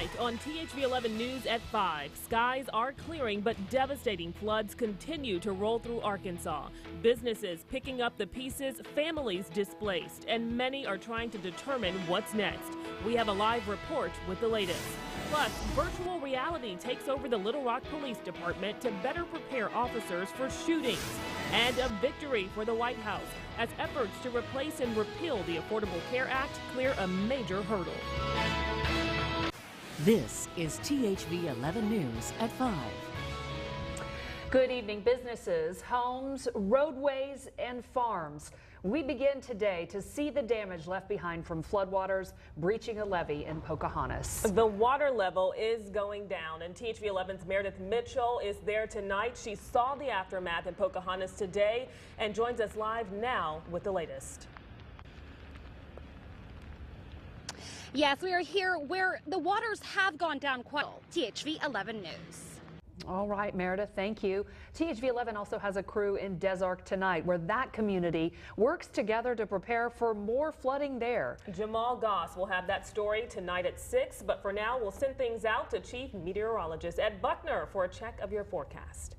Tonight on THV 11 News at 5, skies are clearing, but devastating floods continue to roll through Arkansas. Businesses picking up the pieces, families displaced, and many are trying to determine what's next. We have a live report with the latest. Plus, virtual reality takes over the Little Rock Police Department to better prepare officers for shootings. And a victory for the White House as efforts to replace and repeal the Affordable Care Act clear a major hurdle. This is THV 11 News at 5. Good evening. Businesses, homes, roadways, and farms. We begin today to see the damage left behind from floodwaters breaching a levee in Pocahontas. The water level is going down, and THV 11's Meredith Mitchell is there tonight. She saw the aftermath in Pocahontas today and joins us live now with the latest. Yes, we are here where the waters have gone down quite. THV 11 News. All right, Meredith, thank you. THV 11 also has a crew in Des Arc tonight where that community works together to prepare for more flooding there. Jamal Goss will have that story tonight at 6, but for now we'll send things out to Chief Meteorologist Ed Buckner for a check of your forecast.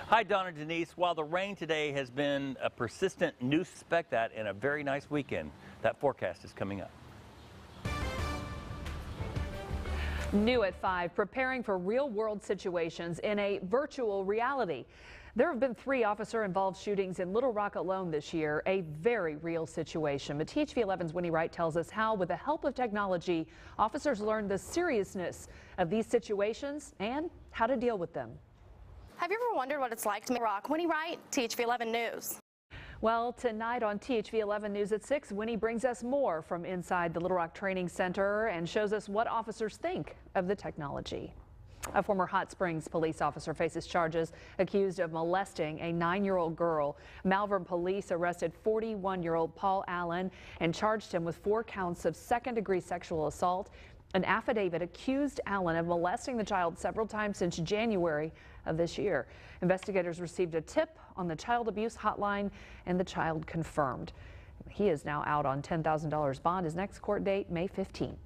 Hi, Donna Denise. While the rain today has been a persistent, new suspect that in a very nice weekend, that forecast is coming up. New at 5, preparing for real-world situations in a virtual reality. There have been 3 officer-involved shootings in Little Rock alone this year, a very real situation. But THV 11's Winnie Wright tells us how, with the help of technology, officers learn the seriousness of these situations and how to deal with them. Have you ever wondered what it's like to make rock? Winnie Wright, THV 11 News. Well, tonight on THV 11 News at 6, Winnie brings us more from inside the Little Rock Training Center and shows us what officers think of the technology. A former Hot Springs police officer faces charges accused of molesting a 9-year-old girl. Malvern police arrested 41-year-old Paul Allen and charged him with 4 counts of second-degree sexual assault. An affidavit accused Allen of molesting the child several times since January of this year. Investigators received a tip on the child abuse hotline and the child confirmed. He is now out on $10,000 bond. His next court date, May 15th.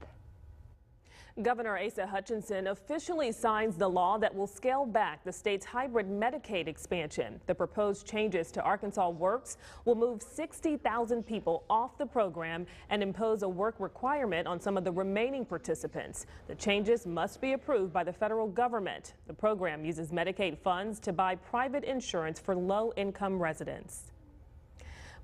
Governor Asa Hutchinson officially signs the law that will scale back the state's hybrid Medicaid expansion. The proposed changes to Arkansas Works will move 60,000 people off the program and impose a work requirement on some of the remaining participants. The changes must be approved by the federal government. The program uses Medicaid funds to buy private insurance for low-income residents.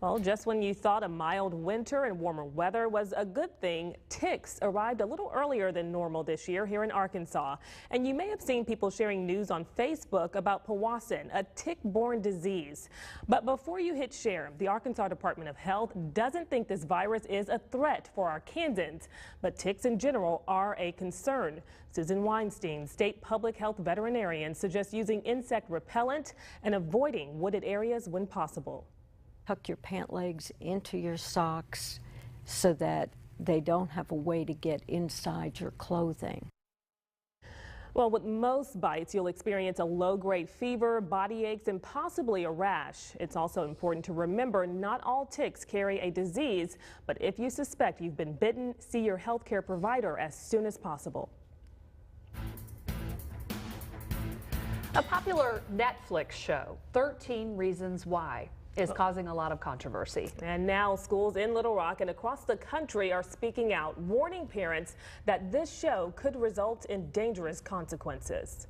Well, just when you thought a mild winter and warmer weather was a good thing, ticks arrived a little earlier than normal this year here in Arkansas. And you may have seen people sharing news on Facebook about Powassan, a tick-borne disease. But before you hit share, the Arkansas Department of Health doesn't think this virus is a threat for Arkansans, but ticks in general are a concern. Susan Weinstein, state public health veterinarian, suggests using insect repellent and avoiding wooded areas when possible. Tuck your pant legs into your socks so that they don't have a way to get inside your clothing. Well, with most bites, you'll experience a low-grade fever, body aches, and possibly a rash. It's also important to remember not all ticks carry a disease, but if you suspect you've been bitten, see your healthcare provider as soon as possible. A popular Netflix show, 13 Reasons Why, is causing a lot of controversy. And now schools in Little Rock and across the country are speaking out, warning parents that this show could result in dangerous consequences.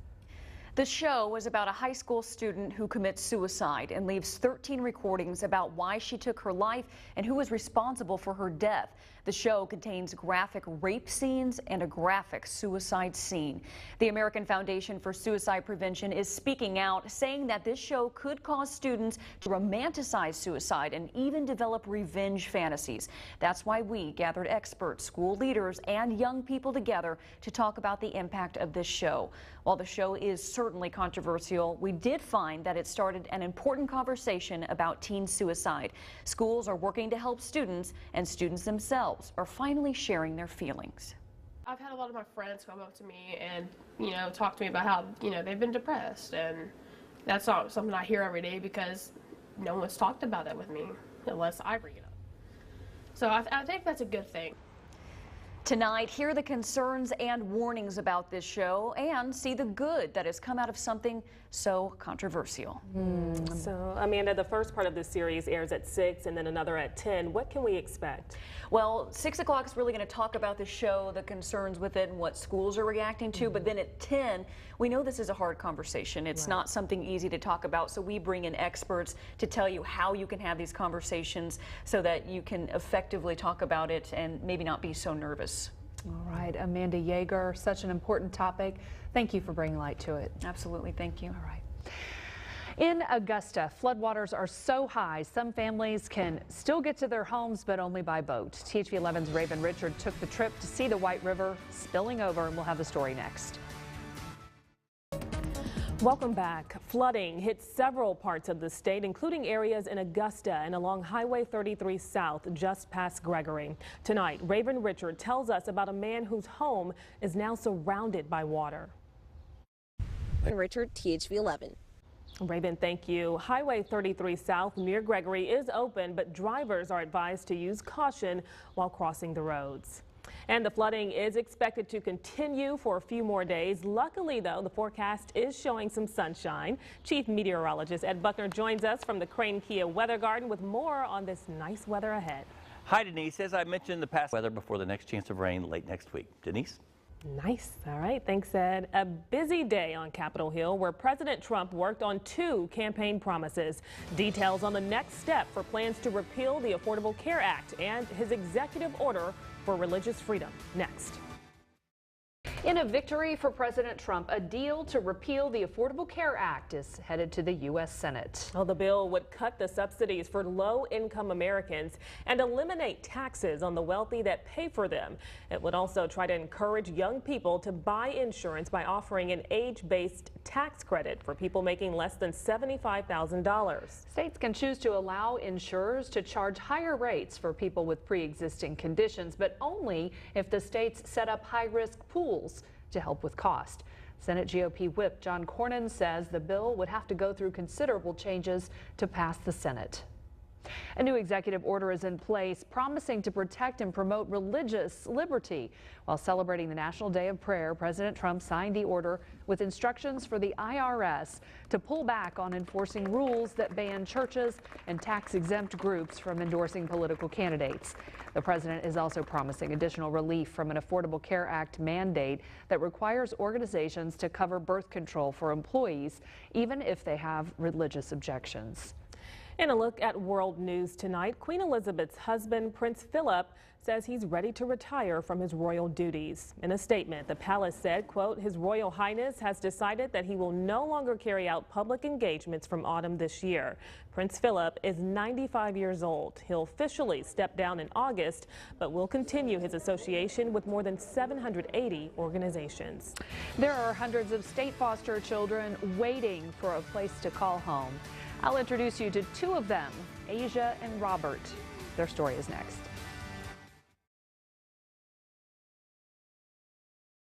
The show is about a high school student who commits suicide and leaves 13 recordings about why she took her life and who was responsible for her death. The show contains graphic rape scenes and a graphic suicide scene. The American Foundation for Suicide Prevention is speaking out, saying that this show could cause students to romanticize suicide and even develop revenge fantasies. That's why we gathered experts, school leaders, and young people together to talk about the impact of this show. While the show is certainly controversial, we did find that it started an important conversation about teen suicide. Schools are working to help students, and students themselves are finally sharing their feelings. I've had a lot of my friends come up to me and, talk to me about how, they've been depressed, and that's not something I hear every day because no one's talked about that with me unless I bring it up. So I think that's a good thing. Tonight, hear the concerns and warnings about this show and see the good that has come out of something so controversial. So, Amanda, the first part of this series airs at 6 and then another at 10. What can we expect? Well, 6 o'clock is really going to talk about the show, the concerns with it, and what schools are reacting to. But then at 10, we know this is a hard conversation. It's not something easy to talk about, so we bring in experts to tell you how you can have these conversations so that you can effectively talk about it and maybe not be so nervous. All right, Amanda Yeager, such an important topic. Thank you for bringing light to it. Absolutely, thank you. All right. In Augusta, floodwaters are so high, some families can still get to their homes, but only by boat. THV 11's Raven Richard took the trip to see the White River spilling over, and we'll have the story next. Welcome back. Flooding hit several parts of the state, including areas in Augusta and along Highway 33 South, just past Gregory. Tonight, Raven Richard tells us about a man whose home is now surrounded by water. Richard, THV 11. Raven, thank you. Highway 33 South near Gregory is open, but drivers are advised to use caution while crossing the roads. And the flooding is expected to continue for a few more days. Luckily, though, the forecast is showing some sunshine. Chief Meteorologist Ed Buckner joins us from the Crane Kia Weather Garden with more on this nice weather ahead. Hi, Denise. As I mentioned, the past weather before the next chance of rain late next week. Denise? Nice. All right. Thanks, Ed. A busy day on Capitol Hill where President Trump worked on 2 campaign promises. Details on the next step for plans to repeal the Affordable Care Act and his executive order for religious freedom. Next. In a victory for President Trump, a deal to repeal the Affordable Care Act is headed to the U.S. Senate. Well, the bill would cut the subsidies for low-income Americans and eliminate taxes on the wealthy that pay for them. It would also try to encourage young people to buy insurance by offering an age-based tax credit for people making less than $75,000. States can choose to allow insurers to charge higher rates for people with pre-existing conditions, but only if the states set up high-risk pools to help with cost. Senate GOP Whip John Cornyn says the bill would have to go through considerable changes to pass the Senate. A new executive order is in place promising to protect and promote religious liberty. While celebrating the National Day of Prayer, President Trump signed the order with instructions for the IRS to pull back on enforcing rules that ban churches and tax-exempt groups from endorsing political candidates. The president is also promising additional relief from an Affordable Care Act mandate that requires organizations to cover birth control for employees, even if they have religious objections. In a look at world news tonight, Queen Elizabeth's husband, Prince Philip, says he's ready to retire from his royal duties. In a statement, the palace said, quote, His Royal Highness has decided that he will no longer carry out public engagements from autumn this year. Prince Philip is 95 years old. He'll officially step down in August, but will continue his association with more than 780 organizations. There are hundreds of state foster children waiting for a place to call home. I'll introduce you to 2 of them, Asia and Robert. Their story is next.